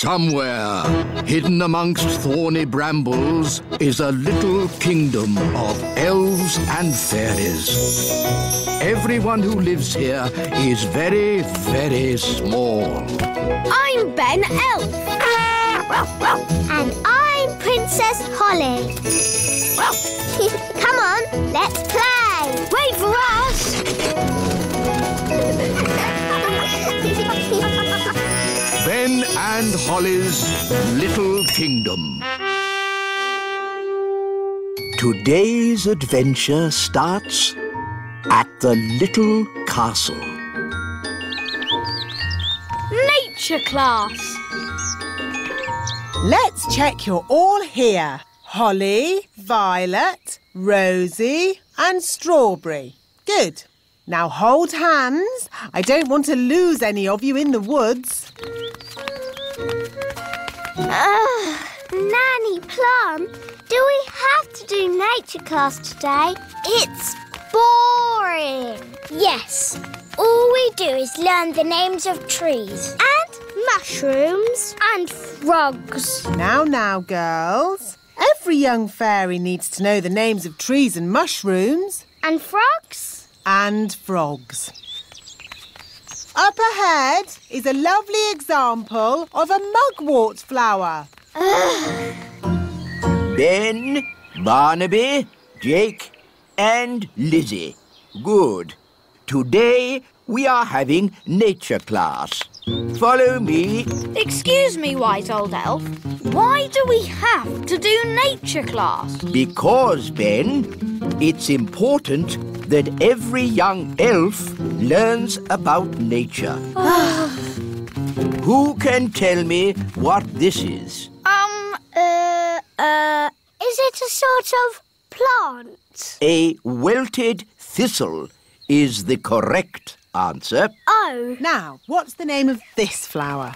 Somewhere, hidden amongst thorny brambles, is a little kingdom of elves and fairies. Everyone who lives here is very, very small. I'm Ben Elf. And I'm Princess Holly. Come on, let's play. Wait for us. Ben and Holly's Little Kingdom. Today's adventure starts at the little castle. Nature class. Let's check you're all here. Holly, Violet, Rosie and Strawberry. Good. Now hold hands. I don't want to lose any of you in the woods. Nanny Plum, do we have to do nature class today? It's boring. Yes. All we do is learn the names of trees and mushrooms and frogs. Now, girls. Every young fairy needs to know the names of trees and mushrooms. And frogs? And frogs. Up ahead is a lovely example of a mugwort flower. Ben, Barnaby, Jake and Lizzie. Good. Today we are having nature class. Follow me. Excuse me, wise old elf. Why do we have to do nature class? Because, Ben, it's important that every young elf learns about nature. Who can tell me what this is? Is it a sort of plant? A wilted thistle is the correct answer. Oh. Now, what's the name of this flower?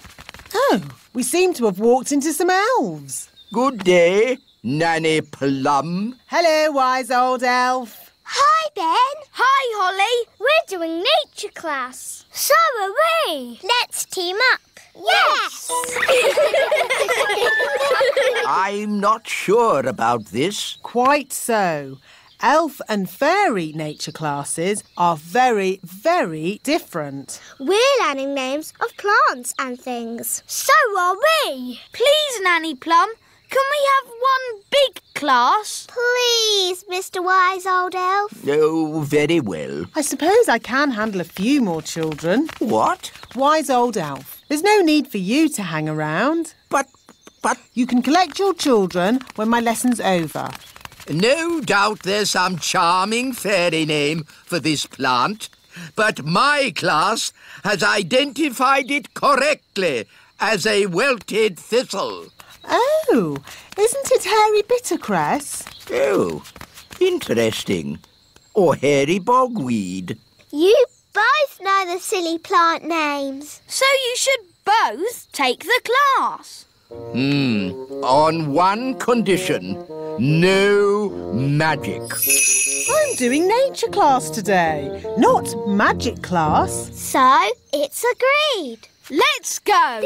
Oh, we seem to have walked into some elves. Good day, Nanny Plum. Hello, wise old elf. Hi, Ben. Hi, Holly. We're doing nature class. So are we. Let's team up. Yes! I'm not sure about this. Quite so. Elf and fairy nature classes are very, very different. We're learning names of plants and things. So are we. Please, Nanny Plum, can we have one big class? Please, Mr. Wise Old Elf. Oh, very well. I suppose I can handle a few more children. What? Wise old elf, there's no need for you to hang around. But... You can collect your children when my lesson's over. No doubt there's some charming fairy name for this plant, but my class has identified it correctly as a wilted thistle. Oh, isn't it hairy bittercress? Oh, interesting. Or hairy bogweed. You both know the silly plant names. So you should both take the class. On one condition. No magic. I'm doing nature class today, not magic class. So, it's agreed. Let's go.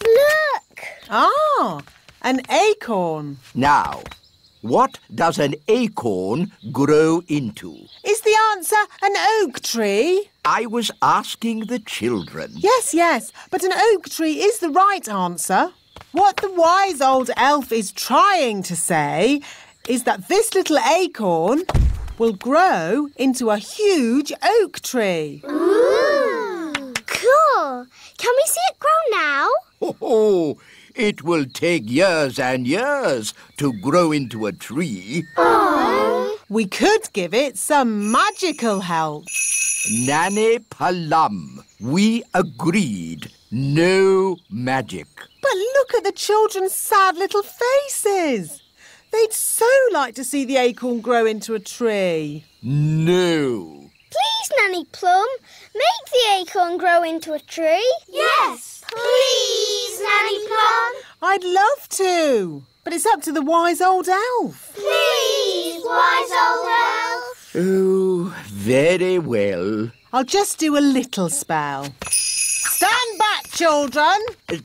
Look! Ah, an acorn. Now, what does an acorn grow into? Is the answer an oak tree? I was asking the children. Yes, but an oak tree is the right answer. What the wise old elf is trying to say is that this little acorn will grow into a huge oak tree. Ooh! Cool! Can we see it grow now? Oh, it will take years and years to grow into a tree. Oh! We could give it some magical help. Nanny Plum, we agreed. No magic. But look at the children's sad little faces. They'd so like to see the acorn grow into a tree. No. Please, Nanny Plum, make the acorn grow into a tree. Yes! Please, Nanny Plum. I'd love to, but it's up to the wise old elf. Please, wise old elf. Oh, very well. I'll just do a little spell. Stand back, children.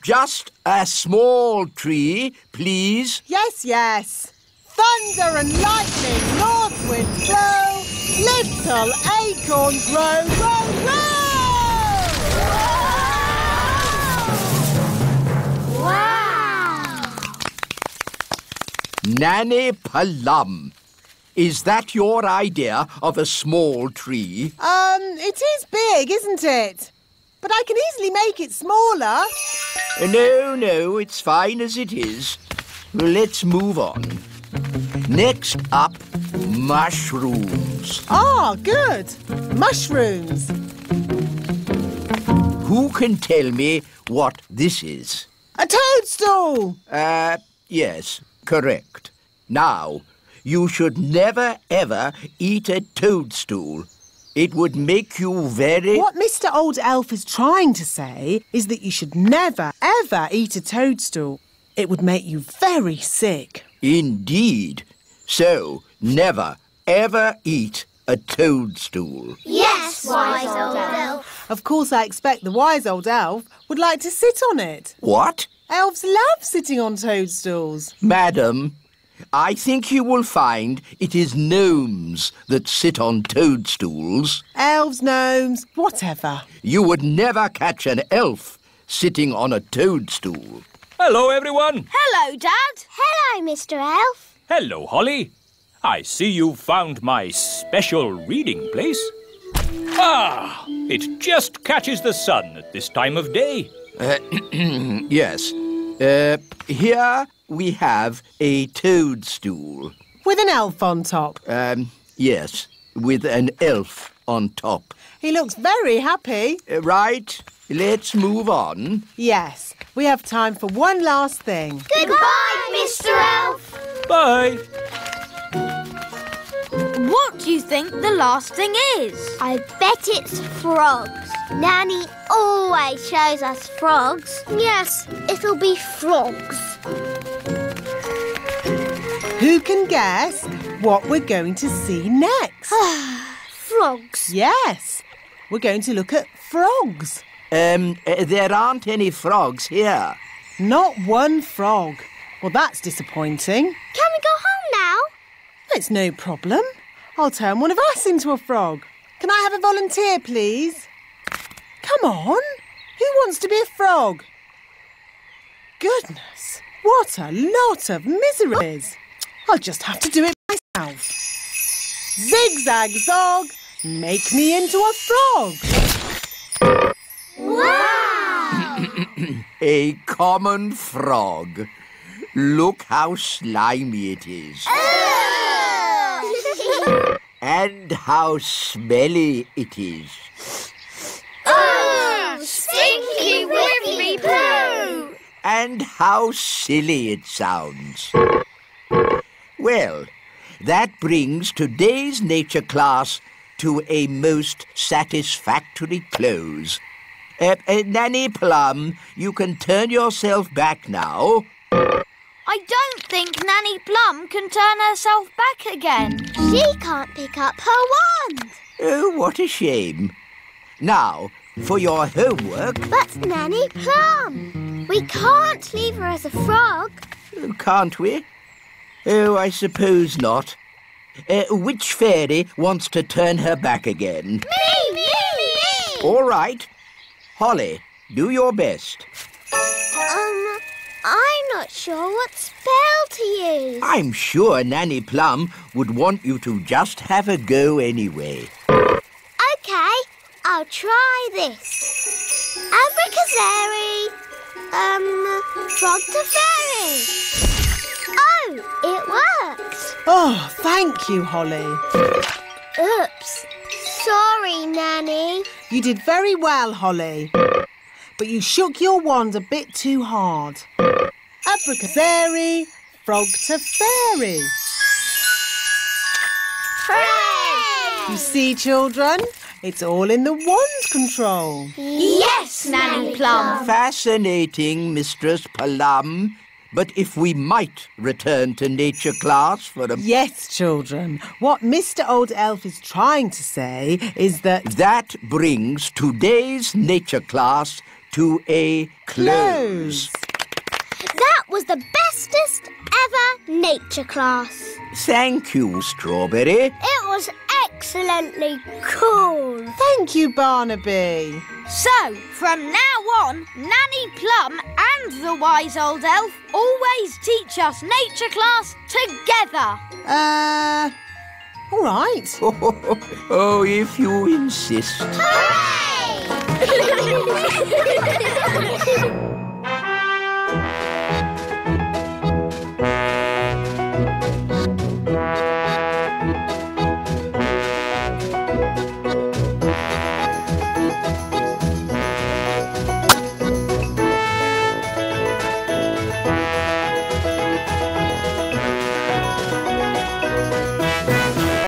Just a small tree, please. Yes, yes. Thunder and lightning, north wind blow, little acorn grow, grow, grow! Wow! Nanny Plum. Is that your idea of a small tree? It is big, isn't it? But I can easily make it smaller. No, it's fine as it is. Let's move on. Next up, mushrooms. Ah, good. Mushrooms. Who can tell me what this is? A toadstool. Yes, correct. Now, you should never, ever eat a toadstool. It would make you very... What Mr. Old Elf is trying to say is that you should never, ever eat a toadstool. It would make you very sick. Indeed. So, never, ever eat a toadstool. Yes, wise old elf. Of course, I expect the wise old elf would like to sit on it. What? Elves love sitting on toadstools. Madam, I think you will find it is gnomes that sit on toadstools. Elves, gnomes, whatever. You would never catch an elf sitting on a toadstool. Hello, everyone. Hello, Dad. Hello, Mr. Elf. Hello, Holly. I see you've found my special reading place. Ah, it just catches the sun at this time of day. Yes. Here we have a toadstool. With an elf on top. Yes, with an elf on top. He looks very happy. Right, let's move on. Yes, we have time for one last thing. Goodbye, Mr. Elf. Bye. What do you think the last thing is? I bet it's frogs. Nanny always shows us frogs. Yes, it'll be frogs. Who can guess what we're going to see next? Frogs. Yes, we're going to look at frogs. There aren't any frogs here. Not one frog. Well, that's disappointing. Can we go home now? It's no problem. I'll turn one of us into a frog. Can I have a volunteer, please? Come on. Who wants to be a frog? Goodness, what a lot of miseries. I'll just have to do it myself. Zigzag zog, make me into a frog. Wow! A common frog. Look how slimy it is. And how smelly it is. Stinky whippy poo! And how silly it sounds. Well, that brings today's nature class to a most satisfactory close. Nanny Plum, you can turn yourself back now. I don't think Nanny Plum can turn herself back again. She can't pick up her wand. Oh, what a shame. Now, for your homework... But Nanny Plum, we can't leave her as a frog. Can't we? Oh, I suppose not. Which fairy wants to turn her back again? Me! All right. Holly, do your best. I'm not sure what spell to use. I'm sure Nanny Plum would want you to just have a go anyway. OK, I'll try this. Abracazeri, frog to fairy. Oh, it worked. Oh, thank you, Holly. Oops. Sorry, Nanny. You did very well, Holly. But you shook your wand a bit too hard. Abracazeri, frog to fairy. Hooray! You see, children, it's all in the wand's control. Yes, Nanny Plum. Fascinating, Mistress Plum. But if we might return to nature class for a... Yes, children. What Mr. Old Elf is trying to say is that... That brings today's nature class to a close. That was the bestest ever nature class. Thank you, Strawberry. It was excellently cool. Thank you, Barnaby. So, from now on, Nanny Plum and the wise old elf always teach us nature class together. All right. Oh, if you insist. Hooray!